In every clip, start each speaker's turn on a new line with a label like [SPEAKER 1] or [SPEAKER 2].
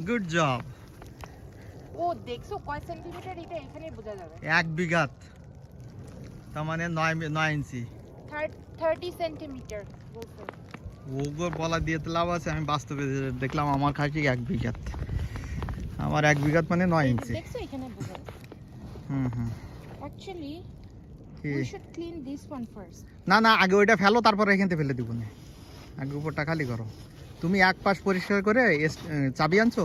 [SPEAKER 1] Good job.
[SPEAKER 2] ও দেখছো কয় centimetre, এটা এখানেই বোঝা যাবে।
[SPEAKER 1] 1 বিঘাত তার মানে 9 ইঞ্চি।
[SPEAKER 2] 30 সেন্টিমিটার বলছো।
[SPEAKER 1] ওগো বলা দিয়ে তো লাভ আছে, আমি বাস্তবে দেখলাম আমার খাসি 1 বিঘাত। আমার 1 বিঘাত মানে 9 ইঞ্চি।
[SPEAKER 2] দেখছো এখানে বোঝা যাবে। Actually we should clean this one first.
[SPEAKER 1] না না, আগে ওইটা ফেলো, তারপর এখান থেকে ফেলে দিব না। আগে উপরটা খালি করো। তুমি এক পাশ পরিষ্কার করে চাবি আনছো,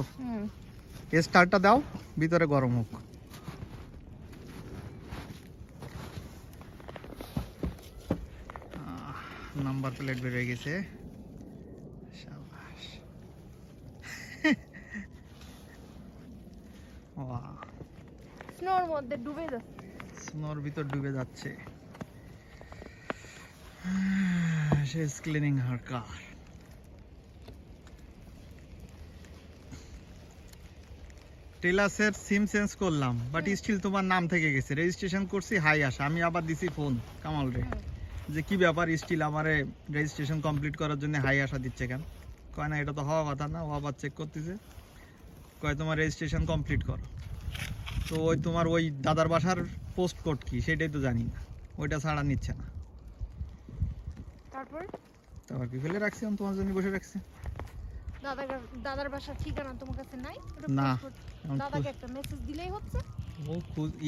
[SPEAKER 1] স্টারটা দাও, ভিতরে গরম হোক। নাম্বার প্লেট বের হয়ে গেছে। শাবাশ। ওয়াও,
[SPEAKER 2] স্নোর মধ্যে ডুবে যাচ্ছে।
[SPEAKER 1] স্নোর ভিতর ডুবে যাচ্ছে। She is cleaning her car. টেলাসের সিম চেঞ্জ করলাম, বাট স্টিল তোমার নাম থেকে গেছে। রেজিস্ট্রেশন করছি হাই আসা, আমি আবার দিছি ফোন কামাল রে যে কি ব্যাপার, স্টিল আমারে রেজিস্ট্রেশন কমপ্লিট করার জন্য হাই আসা দিচ্ছে কেন? কয় না এটা তো হওয়া কথা না, ও আবার চেক করতেছে, কয় তোমার রেজিস্ট্রেশন কমপ্লিট করো। তো ওই তোমার ওই দাদার বাসার পোস্ট কোড কি সেটাই তো জানি না, ওইটা ছাড়া নিচ্ছে না। তারপর কি ফেলে রাখছি, আমি তোমার জন্য বসে রাখছি।
[SPEAKER 2] দাদার বাসার ঠিকানা তোমার কাছে নাই?
[SPEAKER 1] না,
[SPEAKER 2] দাদাকে একটা মেসেজ দিলেই হচ্ছে।
[SPEAKER 1] ও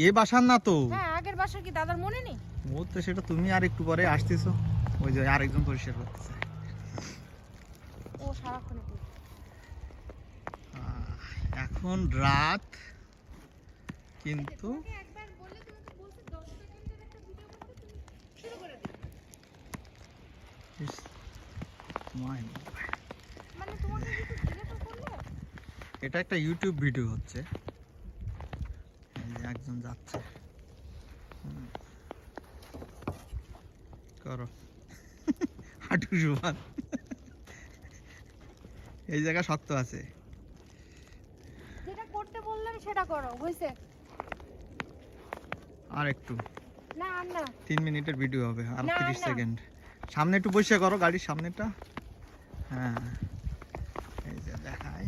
[SPEAKER 1] এই বাসার না তো।
[SPEAKER 2] হ্যাঁ, আগের বাসা কি দাদার মনে নেই?
[SPEAKER 1] ও তো সেটা তুমি আর একটু পরে আসতেছো, ওই যে আরেকজন পরিষ্কার করতেছে।
[SPEAKER 2] ও সারাক্ষণ
[SPEAKER 1] এখন রাত, কিন্তু
[SPEAKER 2] একবার বললে তোমাকে বলতে 10 সেকেন্ডের একটা ভিডিও করতে তুমি শুরু করে দিবে। মানে তোমাকে কিছু জিজ্ঞাসা করলে
[SPEAKER 1] এটা একটা ইউটিউব ভিডিও হচ্ছে, এই যে একজন যাচ্ছে, করো হাঁটু সমান, এই জায়গা শক্ত আছে।
[SPEAKER 2] যেটা করতে বললাম সেটা করো, হইছে?
[SPEAKER 1] আর একটু,
[SPEAKER 2] না আর না,
[SPEAKER 1] 3 মিনিটের ভিডিও হবে, আর
[SPEAKER 2] না,
[SPEAKER 1] 30
[SPEAKER 2] না।
[SPEAKER 1] সেকেন্ড। সামনে একটু বসে করো, গাড়ির সামনেটা। হ্যাঁ, এই যে দেখাই।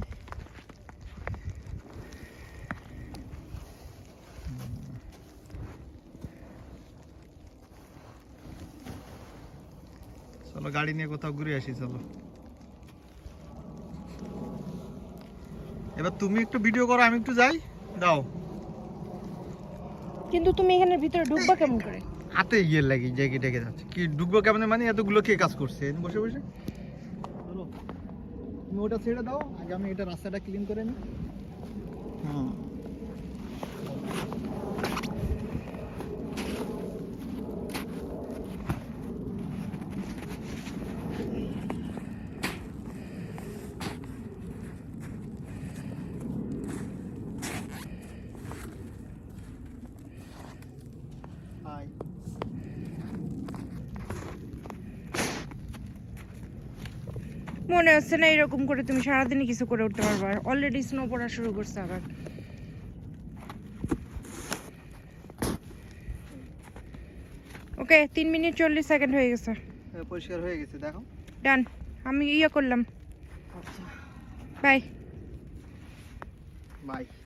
[SPEAKER 1] চলো গাড়ি নিয়ে কোথাও ঘুরে আসি, চলো। এবার তুমি একটু ভিডিও করো, আমি একটু যাই, দাও।
[SPEAKER 2] কিন্তু তুমি এখানে ভিতরে ঢুকবা কেমন করে?
[SPEAKER 1] হাতে ইয়ে লাগি জেগে ডেকে যাচ্ছে, কি ঢুকবো কেমন, মানে এতগুলো কে কাজ করছে বসে বসে। চলো তুমি ওটা ছেড়ে দাও, আগে আমি এটা রাস্তাটা ক্লিন করে নিই।
[SPEAKER 2] মনে হচ্ছে না এরকম করে তুমি সারাদিনই কিছু করে উঠতে পারবে। অলরেডি স্নো পড়া শুরু করছে আবার। ওকে, 3 মিনিট 40 সেকেন্ড হয়ে গেছে।
[SPEAKER 1] পরিষ্কার হয়ে গেছে, দেখো।
[SPEAKER 2] ডান, আমি করলাম।
[SPEAKER 1] আচ্ছা,
[SPEAKER 2] বাই।
[SPEAKER 1] বাই।